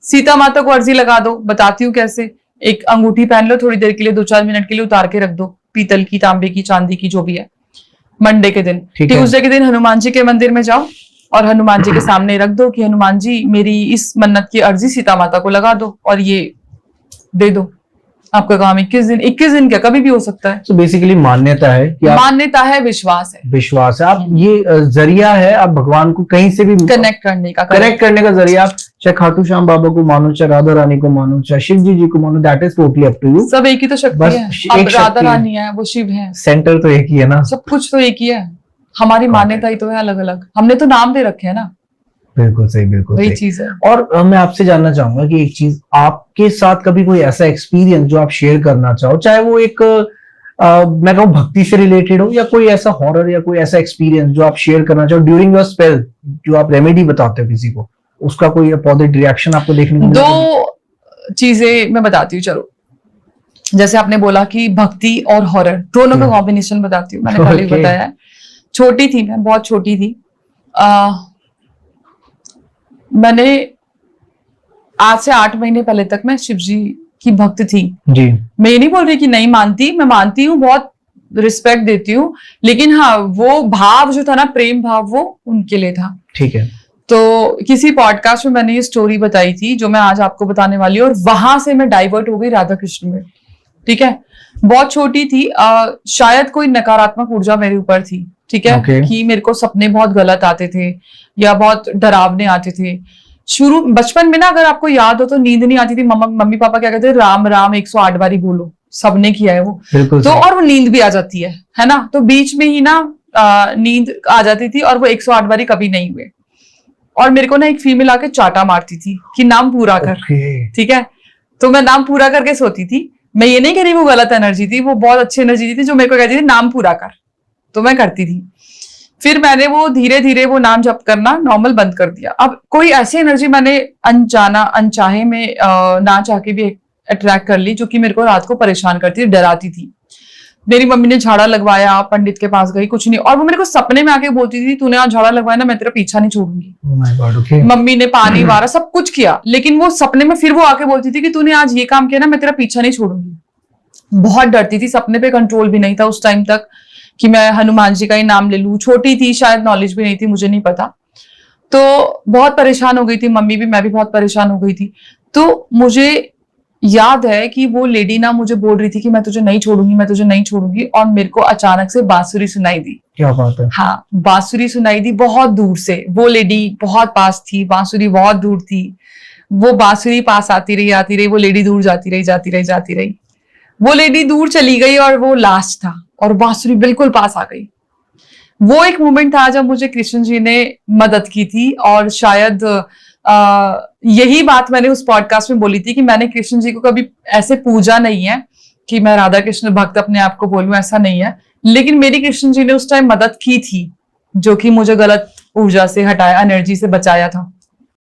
सीता माता को अर्जी लगा दो, बताती हूँ कैसे। एक अंगूठी पहन लो, थोड़ी देर के लिए 2-4 मिनट के लिए उतार के रख दो, पीतल की, तांबे की, चांदी की, जो भी है। मंडे के दिन, ट्यूसडे के दिन हनुमान जी के मंदिर में जाओ और हनुमान जी के सामने रख दो कि हनुमान जी मेरी इस मन्नत की अर्जी सीता माता को लगा दो और ये दे दो। आपका काम 21 दिन क्या, कभी भी हो सकता है। तो बेसिकली मान्यता है कि मान्यता है, विश्वास है, आप ये जरिया है, आप भगवान को कहीं से भी कनेक्ट करने का जरिया। आप चाहे खाटू श्याम बाबा को मानो, चाहे राधा रानी को मानो, चाहे शिव जी को मानो, that is totally up to you. सब एक ही तो शक्ति है। अब राधा रानी है, वो शिव है, सेंटर तो एक ही है ना, सब कुछ तो एक ही है। हमारी मान्यता ही तो है अलग अलग, हमने तो नाम दे रखे हैं ना। बिल्कुल सही, बिल्कुल वही चीज है। और मैं आपसे जानना चाहूंगा कि एक चीज, आपके साथ कभी कोई ऐसा एक्सपीरियंस जो आप शेयर करना चाहो, चाहे वो एक मैं कहूँ भक्ति से रिलेटेड हो, या कोई ऐसा हॉरर या कोई ऐसा एक्सपीरियंस जो आप शेयर करना चाहो ड्यूरिंग योर स्पेल, जो आप रेमेडी बताते हो किसी को, उसका कोई अपोजिट रिएक्शन आपको देखने को मिला? 2 चीजें मैं बताती हूँ। चलो, जैसे आपने बोला कि भक्ति और हॉरर दोनों का कॉम्बिनेशन बताती हूँ। मैंने पहले भी बताया है, छोटी थी मैं, बहुत छोटी थी। मैंने आज से 8 महीने पहले तक मैं शिव जी की भक्त थी जी। मैं ये नहीं बोल रही कि नहीं मानती, मैं मानती हूँ, बहुत रिस्पेक्ट देती हूँ, लेकिन हाँ वो भाव जो था ना, प्रेम भाव, वो उनके लिए था। ठीक है। तो किसी पॉडकास्ट में मैंने ये स्टोरी बताई थी जो मैं आज आपको बताने वाली हूँ, और वहां से मैं डाइवर्ट हो गई राधा कृष्ण में। ठीक है, बहुत छोटी थी, शायद कोई नकारात्मक ऊर्जा मेरे ऊपर थी। ठीक है, कि मेरे को सपने बहुत गलत आते थे या बहुत डरावने आते थे। शुरू बचपन में ना, अगर आपको याद हो तो, नींद नहीं आती थी, मम्मी पापा क्या कहते थे, राम राम 108 बारी बोलो, सबने किया है वो तो, और वो नींद भी आ जाती है ना। तो बीच में ही ना नींद आ जाती थी और वो 108 बारी कभी नहीं हुए। और मेरे को ना एक फीमेल आके चाटा मारती थी कि नाम पूरा कर। ठीक है, तो मैं नाम पूरा करके सोती थी। मैं ये नहीं कह रही वो गलत एनर्जी थी, वो बहुत अच्छी एनर्जी थी जो मेरे को कहती थी नाम पूरा कर, तो मैं करती थी। फिर मैंने वो धीरे धीरे वो नाम जप करना नॉर्मल बंद कर दिया। अब कोई ऐसी एनर्जी मैंने अनचाहे में ना चाह के भी अट्रैक्ट कर ली, जो कि मेरे को रात को परेशान करती थी, डराती थी। मेरी मम्मी ने झाड़ा लगवाया, पंडित के पास गई, कुछ नहीं, और वो मेरे को सपने में आके बोलती थी तूने आज झाड़ा लगवाया ना, मैं तेरा पीछा नहीं छोड़ूंगी। मम्मी ने पानी वारा सब कुछ किया, लेकिन वो सपने में फिर वो आके बोलती थी कि तूने आज ये काम किया ना, मैं तेरा पीछा नहीं छोड़ूंगी। बहुत डरती थी, सपने पे कंट्रोल भी नहीं था उस टाइम तक कि मैं हनुमान जी का ही नाम ले लूं। छोटी थी, शायद नॉलेज भी नहीं थी, मुझे नहीं पता। तो बहुत परेशान हो गई थी मम्मी भी, मैं भी बहुत परेशान हो गई थी। तो मुझे याद है कि वो लेडी ना मुझे बोल रही थी कि मैं तुझे नहीं छोड़ूंगी, मैं तुझे नहीं छोड़ूंगी, और मेरे को अचानक से बांसुरी सुनाई दी। क्या बात है? हाँ, बांसुरी सुनाई दी बहुत दूर से। वो लेडी बहुत पास थी, बांसुरी बहुत दूर थी। वो बांसुरी पास आती रही, वो लेडी दूर जाती रही। वो लेडी दूर चली गई और वो लास्ट था, और बांसुरी बिल्कुल पास आ गई। वो एक मोमेंट था जब मुझे कृष्ण जी ने मदद की थी, और शायद यही बात मैंने उस पॉडकास्ट में बोली थी कि मैंने कृष्ण जी को कभी ऐसे पूजा नहीं है कि मैं राधा कृष्ण भक्त अपने आप को बोलूं, ऐसा नहीं है। लेकिन मेरी कृष्ण जी ने उस टाइम मदद की थी, जो कि मुझे गलत ऊर्जा से हटाया, एनर्जी से बचाया था।